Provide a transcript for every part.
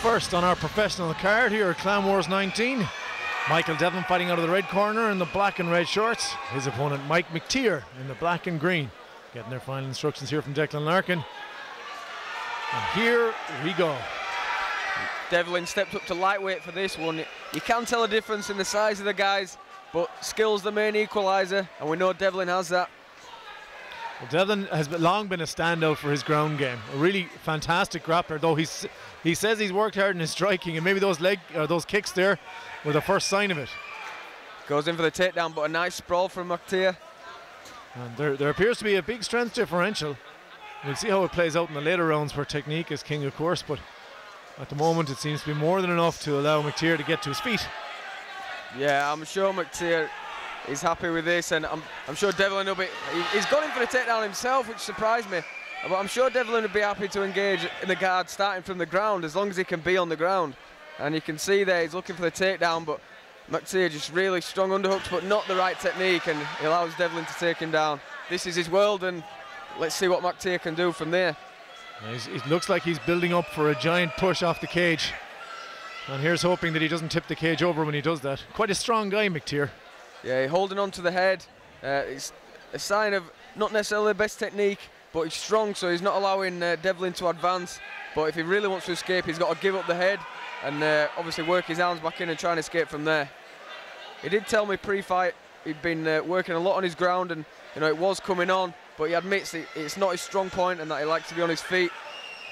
First on our professional card here at Clan Wars 19, Michael Devlin fighting out of the red corner in the black and red shorts. His opponent Mike McTeer in the black and green. Getting their final instructions here from Declan Larkin. And here we go. Devlin stepped up to lightweight for this one. You can tell a difference in the size of the guys, but skill's the main equaliser, and we know Devlin has that. Well, Devlin has long been a standout for his ground game. A really fantastic grappler, though he says he's worked hard in his striking, and maybe those kicks there were the first sign of it. Goes in for the takedown, but a nice sprawl from McTeer. And there appears to be a big strength differential. We'll see how it plays out in the later rounds where technique is king, of course, but at the moment it seems to be more than enough to allow McTeer to get to his feet. Yeah, I'm sure McTeer is happy with this, and I'm sure Devlin will be. He's gone in for the takedown himself, which surprised me. But I'm sure Devlin would be happy to engage in the guard starting from the ground, as long as he can be on the ground. And you can see there he's looking for the takedown, but McTeer just really strong underhooks, but not the right technique, and he allows Devlin to take him down. This is his world, and let's see what McTeer can do from there. It looks like he's building up for a giant push off the cage. And here's hoping that he doesn't tip the cage over when he does that. Quite a strong guy, McTeer. Yeah, holding on to the head. It's a sign of not necessarily the best technique, but he's strong, so he's not allowing Devlin to advance. But if he really wants to escape, he's got to give up the head and obviously work his arms back in and try and escape from there. He did tell me pre-fight he'd been working a lot on his ground, and it was coming on, but he admits it's not his strong point and that he likes to be on his feet,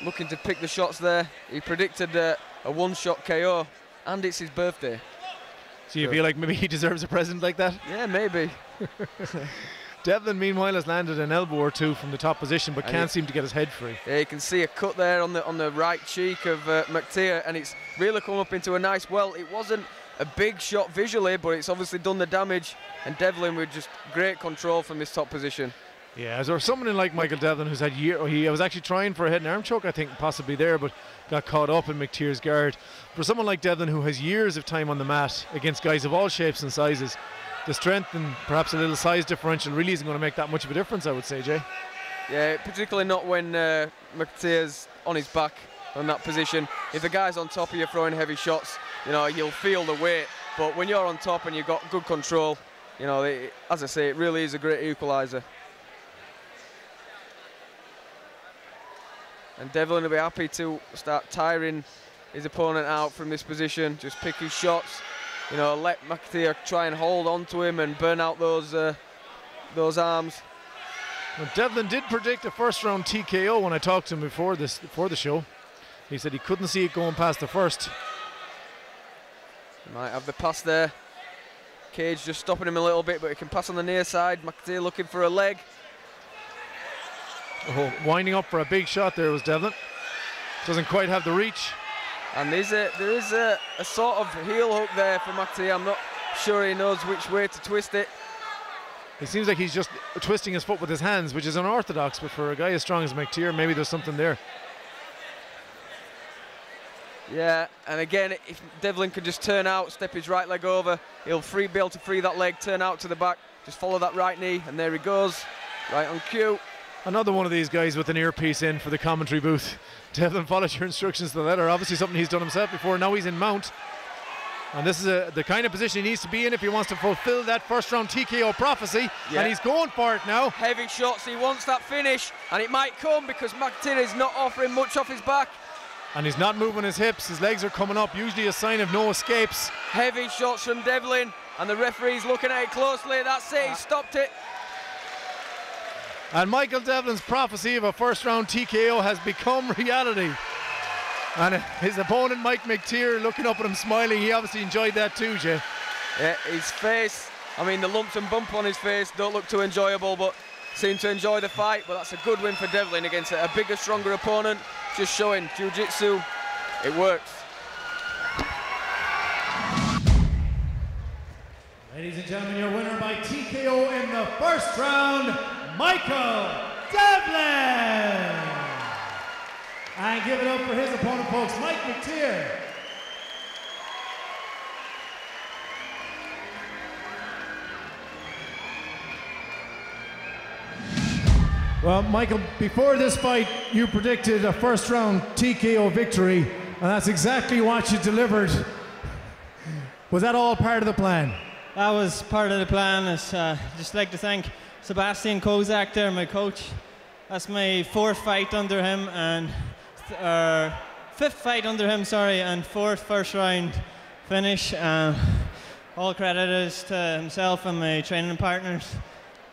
looking to pick the shots there. He predicted a one-shot KO, and it's his birthday. So you feel like maybe he deserves a present like that? Yeah, maybe. Devlin, meanwhile, has landed an elbow or two from the top position, but can't seem to get his head free. Yeah, you can see a cut there on the right cheek of McTeer, and it's really come up into a nice well. It wasn't a big shot visually, but it's obviously done the damage, and Devlin with just great control from this top position. Yeah, as there was someone like Michael Devlin who's had he was actually trying for a head and arm choke, I think, possibly there, but got caught up in McTeer's guard. For someone like Devlin who has years of time on the mat against guys of all shapes and sizes, the strength and perhaps a little size differential really isn't going to make that much of a difference, I would say, Jay. Yeah, particularly not when McTeer's on his back on that position. If the guy's on top of you throwing heavy shots, you'll feel the weight, but when you're on top and you've got good control, as I say, it really is a great equaliser. And Devlin will be happy to start tiring his opponent out from this position, just pick his shots, let McTeer try and hold on to him and burn out those arms. Well, Devlin did predict a first round TKO when I talked to him before the show. He said he couldn't see it going past the first. He might have the pass there. Cage just stopping him a little bit, but he can pass on the near side. McTeer looking for a leg. Oh, winding up for a big shot there was Devlin. Doesn't quite have the reach. And there is a sort of heel hook there for McTeer. I'm not sure he knows which way to twist it. It seems like he's just twisting his foot with his hands, which is unorthodox, but for a guy as strong as McTeer, maybe there's something there. Yeah, and again, if Devlin could just turn out, step his right leg over, he'll be able to free that leg, turn out to the back, just follow that right knee, and there he goes, right on cue. Another one of these guys with an earpiece in for the commentary booth. Devlin followed your instructions to the letter. Obviously something he's done himself before. Now he's in mount. And this is the kind of position he needs to be in if he wants to fulfill that first round TKO prophecy. Yeah. And he's going for it now. Heavy shots, he wants that finish. And it might come because McTeer is not offering much off his back. And he's not moving his hips. His legs are coming up, usually a sign of no escapes. Heavy shots from Devlin. And the referee's looking at it closely. That's it, he stopped it. And Michael Devlin's prophecy of a first round TKO has become reality. And his opponent Mike McTeer looking up at him smiling. He obviously enjoyed that too, Jay. Yeah, his face, the lumps and bump on his face don't look too enjoyable, but seemed to enjoy the fight. But that's a good win for Devlin against a bigger, stronger opponent. Just showing jiu-jitsu, it works. Ladies and gentlemen, your winner by TKO in the first round, Michael Devlin. And give it up for his opponent, folks, Mike McTeer. Well, Michael, before this fight, you predicted a first round TKO victory. And that's exactly what you delivered. Was that all part of the plan? That was part of the plan. Just like to thank Sebastian Kozak there, my coach. That's my fourth fight under him, and fifth fight under him, sorry, and fourth first round finish. All credit is to himself and my training partners.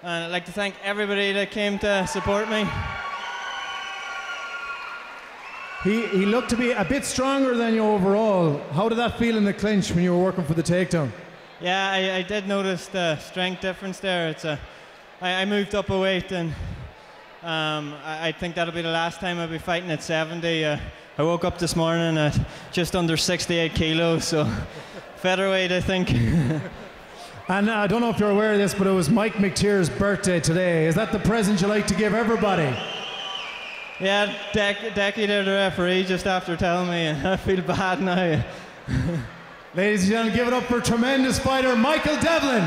And I'd like to thank everybody that came to support me. He looked to be a bit stronger than you overall. How did that feel in the clinch when you were working for the takedown? Yeah, I did notice the strength difference there. I moved up a weight, and I think that'll be the last time I'll be fighting at 70. I woke up this morning at just under 68 kilos, so featherweight, I think. And I don't know if you're aware of this, but it was Mike McTeer's birthday today. Is that the present you like to give everybody? Yeah, Decky there, the referee, just after telling me, and I feel bad now. Ladies and gentlemen, give it up for tremendous fighter Michael Devlin.